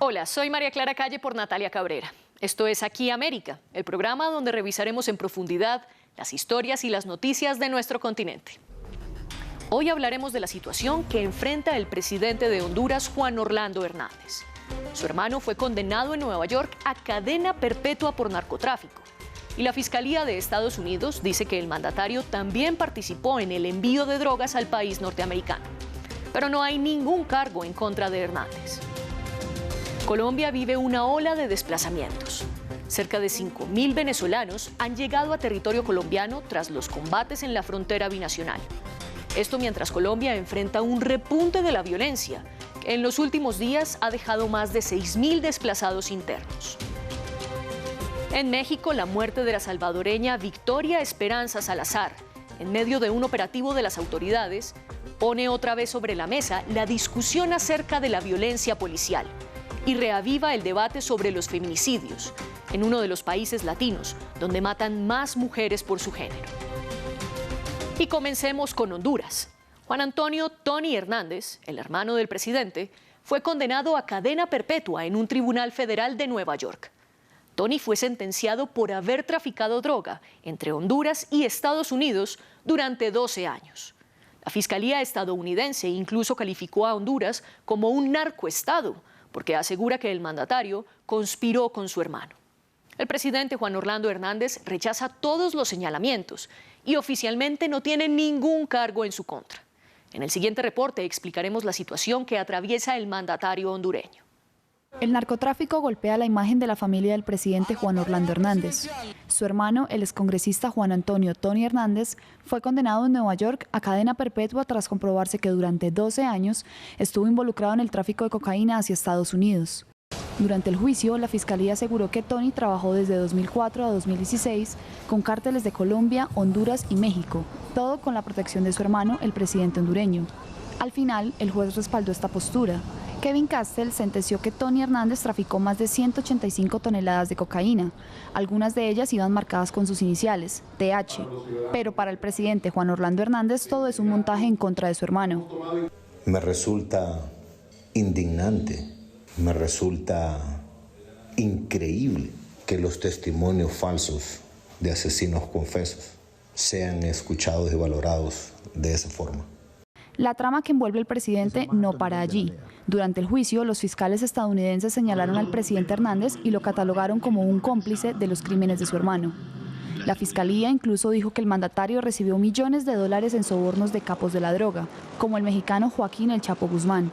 Hola, soy María Clara Calle por Natalia Cabrera. Esto es Aquí América, el programa donde revisaremos en profundidad las historias y las noticias de nuestro continente. Hoy hablaremos de la situación que enfrenta el presidente de Honduras, Juan Orlando Hernández. Su hermano fue condenado en Nueva York a cadena perpetua por narcotráfico. Y la Fiscalía de Estados Unidos dice que el mandatario también participó en el envío de drogas al país norteamericano. Pero no hay ningún cargo en contra de Hernández. Colombia vive una ola de desplazamientos. Cerca de 5.000 venezolanos han llegado a territorio colombiano tras los combates en la frontera binacional. Esto mientras Colombia enfrenta un repunte de la violencia, que en los últimos días ha dejado más de 6.000 desplazados internos. En México, la muerte de la salvadoreña Victoria Esperanza Salazar, en medio de un operativo de las autoridades, pone otra vez sobre la mesa la discusión acerca de la violencia policial y reaviva el debate sobre los feminicidios, en uno de los países latinos donde matan más mujeres por su género. Y comencemos con Honduras. Juan Antonio Tony Hernández, el hermano del presidente, fue condenado a cadena perpetua en un tribunal federal de Nueva York. Tony fue sentenciado por haber traficado droga entre Honduras y Estados Unidos durante 12 años. La Fiscalía estadounidense incluso calificó a Honduras como un narcoestado, porque asegura que el mandatario conspiró con su hermano. El presidente Juan Orlando Hernández rechaza todos los señalamientos y oficialmente no tiene ningún cargo en su contra. En el siguiente reporte explicaremos la situación que atraviesa el mandatario hondureño. El narcotráfico golpea la imagen de la familia del presidente Juan Orlando Hernández. Su hermano, el excongresista Juan Antonio Tony Hernández, fue condenado en Nueva York a cadena perpetua tras comprobarse que durante 12 años estuvo involucrado en el tráfico de cocaína hacia Estados Unidos. Durante el juicio, la Fiscalía aseguró que Tony trabajó desde 2004 a 2016 con cárteles de Colombia, Honduras y México, todo con la protección de su hermano, el presidente hondureño. Al final, el juez respaldó esta postura. Kevin Castell sentenció que Tony Hernández traficó más de 185 toneladas de cocaína. Algunas de ellas iban marcadas con sus iniciales, TH. Pero para el presidente Juan Orlando Hernández todo es un montaje en contra de su hermano. Me resulta indignante, me resulta increíble que los testimonios falsos de asesinos confesos sean escuchados y valorados de esa forma. La trama que envuelve al presidente no para allí. Durante el juicio, los fiscales estadounidenses señalaron al presidente Hernández y lo catalogaron como un cómplice de los crímenes de su hermano. La Fiscalía incluso dijo que el mandatario recibió millones de dólares en sobornos de capos de la droga, como el mexicano Joaquín El Chapo Guzmán.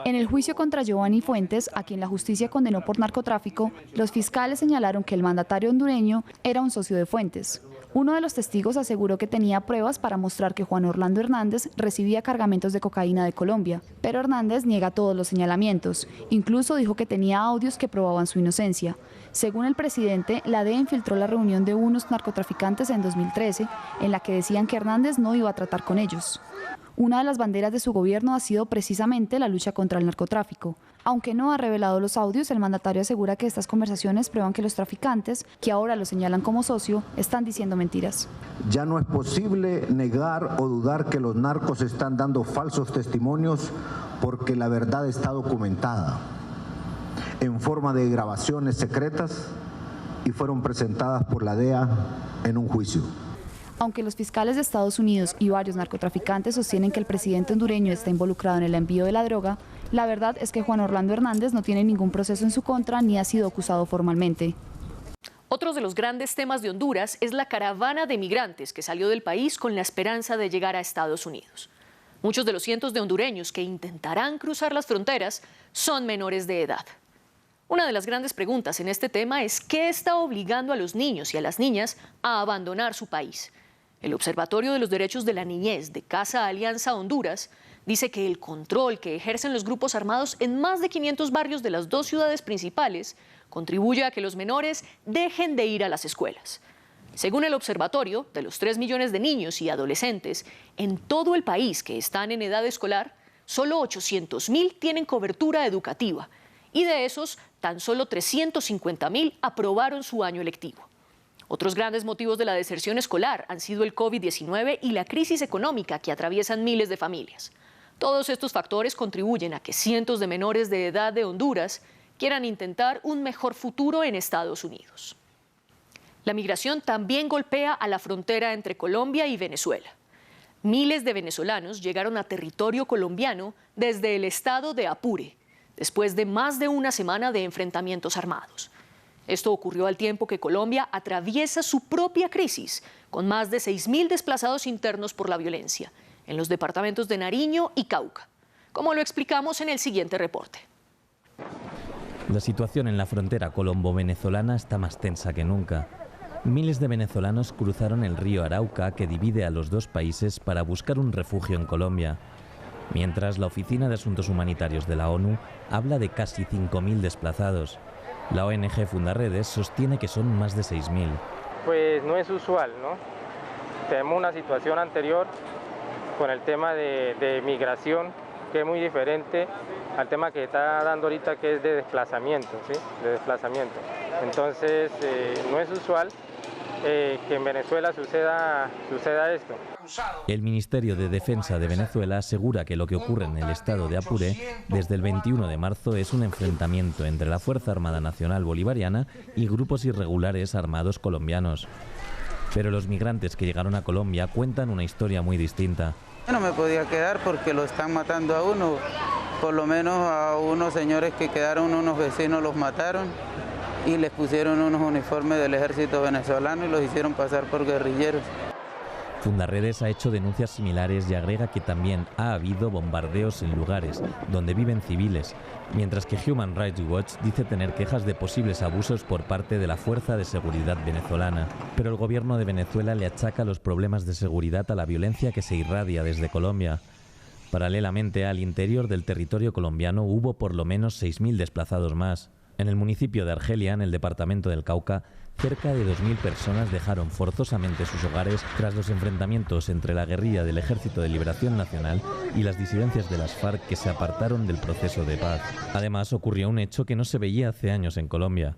En el juicio contra Giovanni Fuentes, a quien la justicia condenó por narcotráfico, los fiscales señalaron que el mandatario hondureño era un socio de Fuentes. Uno de los testigos aseguró que tenía pruebas para mostrar que Juan Orlando Hernández recibía cargamentos de cocaína de Colombia, pero Hernández niega todos los señalamientos. Incluso dijo que tenía audios que probaban su inocencia. Según el presidente, la DEA infiltró la reunión de unos narcotraficantes en 2013, en la que decían que Hernández no iba a tratar con ellos. Una de las banderas de su gobierno ha sido precisamente la lucha contra el narcotráfico. Aunque no ha revelado los audios, el mandatario asegura que estas conversaciones prueban que los traficantes, que ahora lo señalan como socio, están diciendo mentiras. Ya no es posible negar o dudar que los narcos están dando falsos testimonios porque la verdad está documentada en forma de grabaciones secretas y fueron presentadas por la DEA en un juicio. Aunque los fiscales de Estados Unidos y varios narcotraficantes sostienen que el presidente hondureño está involucrado en el envío de la droga, la verdad es que Juan Orlando Hernández no tiene ningún proceso en su contra ni ha sido acusado formalmente. Otro de los grandes temas de Honduras es la caravana de migrantes que salió del país con la esperanza de llegar a Estados Unidos. Muchos de los cientos de hondureños que intentarán cruzar las fronteras son menores de edad. Una de las grandes preguntas en este tema es ¿qué está obligando a los niños y a las niñas a abandonar su país? El Observatorio de los Derechos de la Niñez de Casa Alianza Honduras dice que el control que ejercen los grupos armados en más de 500 barrios de las dos ciudades principales contribuye a que los menores dejen de ir a las escuelas. Según el observatorio, de los 3 millones de niños y adolescentes en todo el país que están en edad escolar, solo 800.000 tienen cobertura educativa y de esos, tan solo 350.000 aprobaron su año lectivo. Otros grandes motivos de la deserción escolar han sido el COVID-19 y la crisis económica que atraviesan miles de familias. Todos estos factores contribuyen a que cientos de menores de edad de Honduras quieran intentar un mejor futuro en Estados Unidos. La migración también golpea a la frontera entre Colombia y Venezuela. Miles de venezolanos llegaron a territorio colombiano desde el estado de Apure, después de más de una semana de enfrentamientos armados. Esto ocurrió al tiempo que Colombia atraviesa su propia crisis, con más de 6.000 desplazados internos por la violencia, en los departamentos de Nariño y Cauca, como lo explicamos en el siguiente reporte. La situación en la frontera colombo-venezolana está más tensa que nunca. Miles de venezolanos cruzaron el río Arauca, que divide a los dos países, para buscar un refugio en Colombia. Mientras, la Oficina de Asuntos Humanitarios de la ONU habla de casi 5.000 desplazados. La ONG Fundaredes sostiene que son más de 6.000. Pues no es usual, ¿no? Tenemos una situación anterior con el tema de migración, que es muy diferente al tema que está dando ahorita, que es de desplazamiento, ¿sí? De desplazamiento. Entonces, no es usual que en Venezuela suceda esto. El Ministerio de Defensa de Venezuela asegura que lo que ocurre en el estado de Apure desde el 21 de marzo es un enfrentamiento entre la Fuerza Armada Nacional Bolivariana y grupos irregulares armados colombianos. Pero los migrantes que llegaron a Colombia cuentan una historia muy distinta. Yo no me podía quedar porque lo están matando a uno, por lo menos a unos señores que quedaron, unos vecinos los mataron y les pusieron unos uniformes del ejército venezolano y los hicieron pasar por guerrilleros. Fundaredes ha hecho denuncias similares y agrega que también ha habido bombardeos en lugares donde viven civiles, mientras que Human Rights Watch dice tener quejas de posibles abusos por parte de la Fuerza de Seguridad venezolana. Pero el gobierno de Venezuela le achaca los problemas de seguridad a la violencia que se irradia desde Colombia. Paralelamente, al interior del territorio colombiano hubo por lo menos 6.000 desplazados más. En el municipio de Argelia, en el departamento del Cauca, cerca de 2.000 personas dejaron forzosamente sus hogares tras los enfrentamientos entre la guerrilla del Ejército de Liberación Nacional y las disidencias de las FARC, que se apartaron del proceso de paz. Además, ocurrió un hecho que no se veía hace años en Colombia.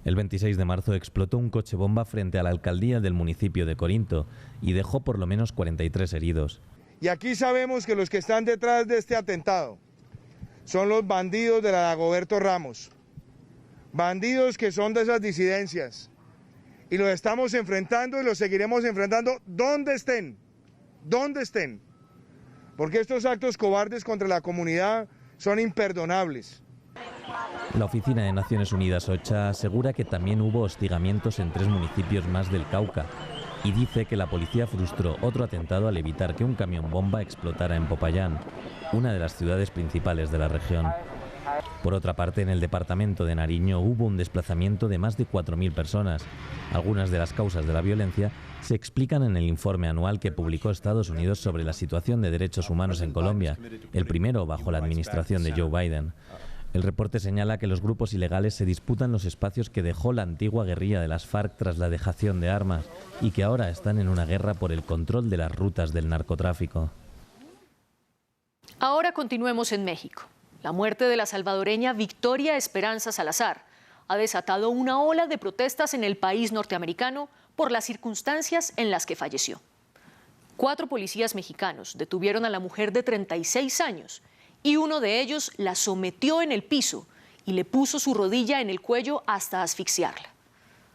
El 26 de marzo explotó un coche bomba frente a la alcaldía del municipio de Corinto y dejó por lo menos 43 heridos. Y aquí sabemos que los que están detrás de este atentado son los bandidos de la Dagoberto Ramos. Bandidos que son de esas disidencias, y los estamos enfrentando y los seguiremos enfrentando donde estén, porque estos actos cobardes contra la comunidad son imperdonables. La Oficina de Naciones Unidas OCHA asegura que también hubo hostigamientos en 3 municipios más del Cauca y dice que la policía frustró otro atentado al evitar que un camión bomba explotara en Popayán, una de las ciudades principales de la región. Por otra parte, en el departamento de Nariño hubo un desplazamiento de más de 4.000 personas. Algunas de las causas de la violencia se explican en el informe anual que publicó Estados Unidos sobre la situación de derechos humanos en Colombia, el primero bajo la administración de Joe Biden. El reporte señala que los grupos ilegales se disputan los espacios que dejó la antigua guerrilla de las FARC tras la dejación de armas y que ahora están en una guerra por el control de las rutas del narcotráfico. Ahora continuemos en México. La muerte de la salvadoreña Victoria Esperanza Salazar ha desatado una ola de protestas en el país norteamericano por las circunstancias en las que falleció. 4 policías mexicanos detuvieron a la mujer de 36 años y uno de ellos la sometió en el piso y le puso su rodilla en el cuello hasta asfixiarla.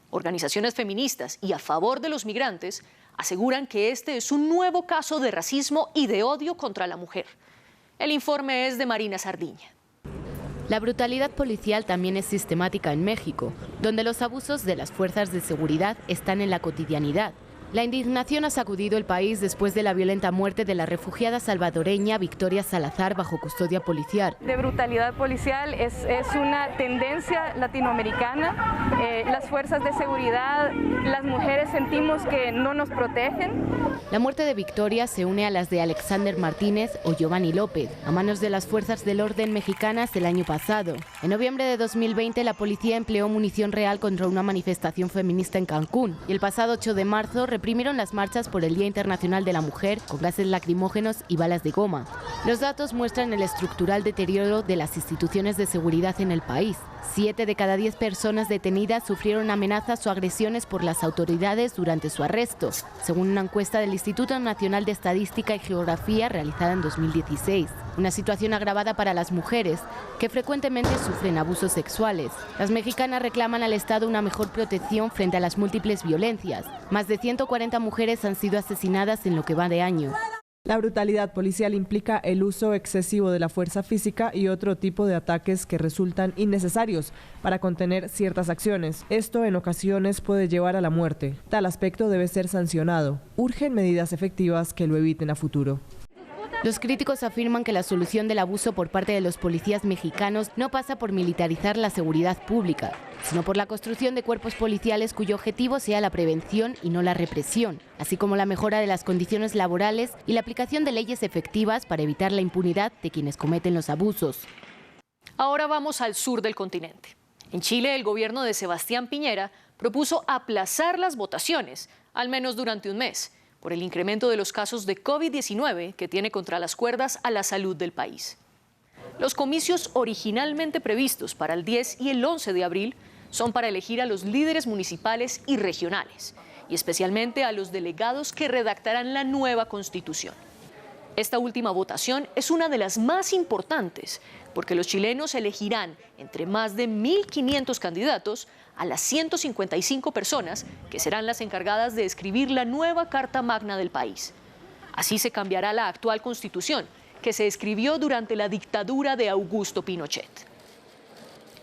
Organizaciones feministas y a favor de los migrantes aseguran que este es un nuevo caso de racismo y de odio contra la mujer. El informe es de Marina Sardiña. La brutalidad policial también es sistemática en México, donde los abusos de las fuerzas de seguridad están en la cotidianidad. La indignación ha sacudido el país después de la violenta muerte de la refugiada salvadoreña Victoria Salazar bajo custodia policial. De brutalidad policial es una tendencia latinoamericana. Las fuerzas de seguridad, las mujeres sentimos que no nos protegen. La muerte de Victoria se une a las de Alexander Martínez o Giovanni López, a manos de las fuerzas del orden mexicanas el año pasado. En noviembre de 2020 la policía empleó munición real contra una manifestación feminista en Cancún y el pasado 8 de marzo reprimieron las marchas por el Día Internacional de la Mujer con gases lacrimógenos y balas de goma. Los datos muestran el estructural deterioro de las instituciones de seguridad en el país. 7 de cada 10 personas detenidas sufrieron amenazas o agresiones por las autoridades durante su arresto, según una encuesta del Instituto Nacional de Estadística y Geografía realizada en 2016. una situación agravada para las mujeres, que frecuentemente sufren abusos sexuales. Las mexicanas reclaman al Estado una mejor protección frente a las múltiples violencias. Más de 140 mujeres han sido asesinadas en lo que va de año. La brutalidad policial implica el uso excesivo de la fuerza física y otro tipo de ataques que resultan innecesarios para contener ciertas acciones. Esto en ocasiones puede llevar a la muerte. Tal aspecto debe ser sancionado. Urgen medidas efectivas que lo eviten a futuro. Los críticos afirman que la solución del abuso por parte de los policías mexicanos no pasa por militarizar la seguridad pública, sino por la construcción de cuerpos policiales cuyo objetivo sea la prevención y no la represión, así como la mejora de las condiciones laborales y la aplicación de leyes efectivas para evitar la impunidad de quienes cometen los abusos. Ahora vamos al sur del continente. En Chile, el gobierno de Sebastián Piñera propuso aplazar las votaciones, al menos durante un mes, por el incremento de los casos de COVID-19 que tiene contra las cuerdas a la salud del país. Los comicios originalmente previstos para el 10 y el 11 de abril son para elegir a los líderes municipales y regionales, y especialmente a los delegados que redactarán la nueva Constitución. Esta última votación es una de las más importantes, porque los chilenos elegirán entre más de 1.500 candidatos a las 155 personas que serán las encargadas de escribir la nueva Carta Magna del país. Así se cambiará la actual Constitución, que se escribió durante la dictadura de Augusto Pinochet.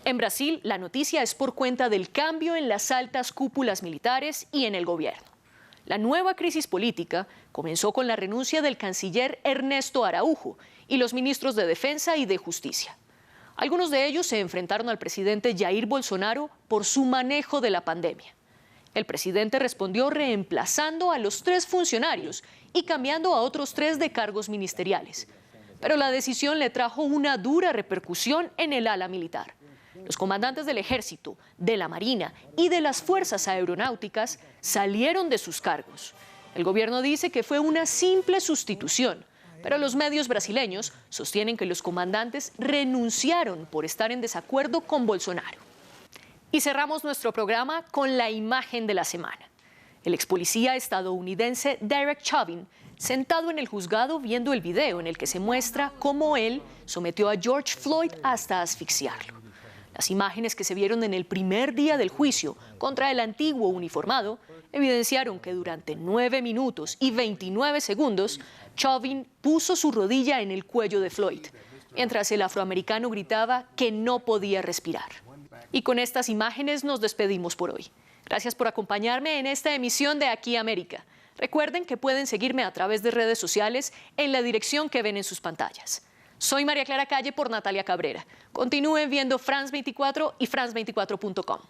En Brasil, la noticia es por cuenta del cambio en las altas cúpulas militares y en el gobierno. La nueva crisis política comenzó con la renuncia del canciller Ernesto Araújo y los ministros de Defensa y de Justicia. Algunos de ellos se enfrentaron al presidente Jair Bolsonaro por su manejo de la pandemia. El presidente respondió reemplazando a los 3 funcionarios y cambiando a otros 3 de cargos ministeriales. Pero la decisión le trajo una dura repercusión en el ala militar. Los comandantes del Ejército, de la Marina y de las Fuerzas Aeronáuticas salieron de sus cargos. El gobierno dice que fue una simple sustitución, pero los medios brasileños sostienen que los comandantes renunciaron por estar en desacuerdo con Bolsonaro. Y cerramos nuestro programa con la imagen de la semana. El expolicía estadounidense Derek Chauvin, sentado en el juzgado viendo el video en el que se muestra cómo él sometió a George Floyd hasta asfixiarlo. Las imágenes que se vieron en el primer día del juicio contra el antiguo uniformado evidenciaron que durante 9 minutos y 29 segundos, Chauvin puso su rodilla en el cuello de Floyd, mientras el afroamericano gritaba que no podía respirar. Y con estas imágenes nos despedimos por hoy. Gracias por acompañarme en esta emisión de Aquí América. Recuerden que pueden seguirme a través de redes sociales en la dirección que ven en sus pantallas. Soy María Clara Calle por Natalia Cabrera. Continúen viendo France 24 y France24.com.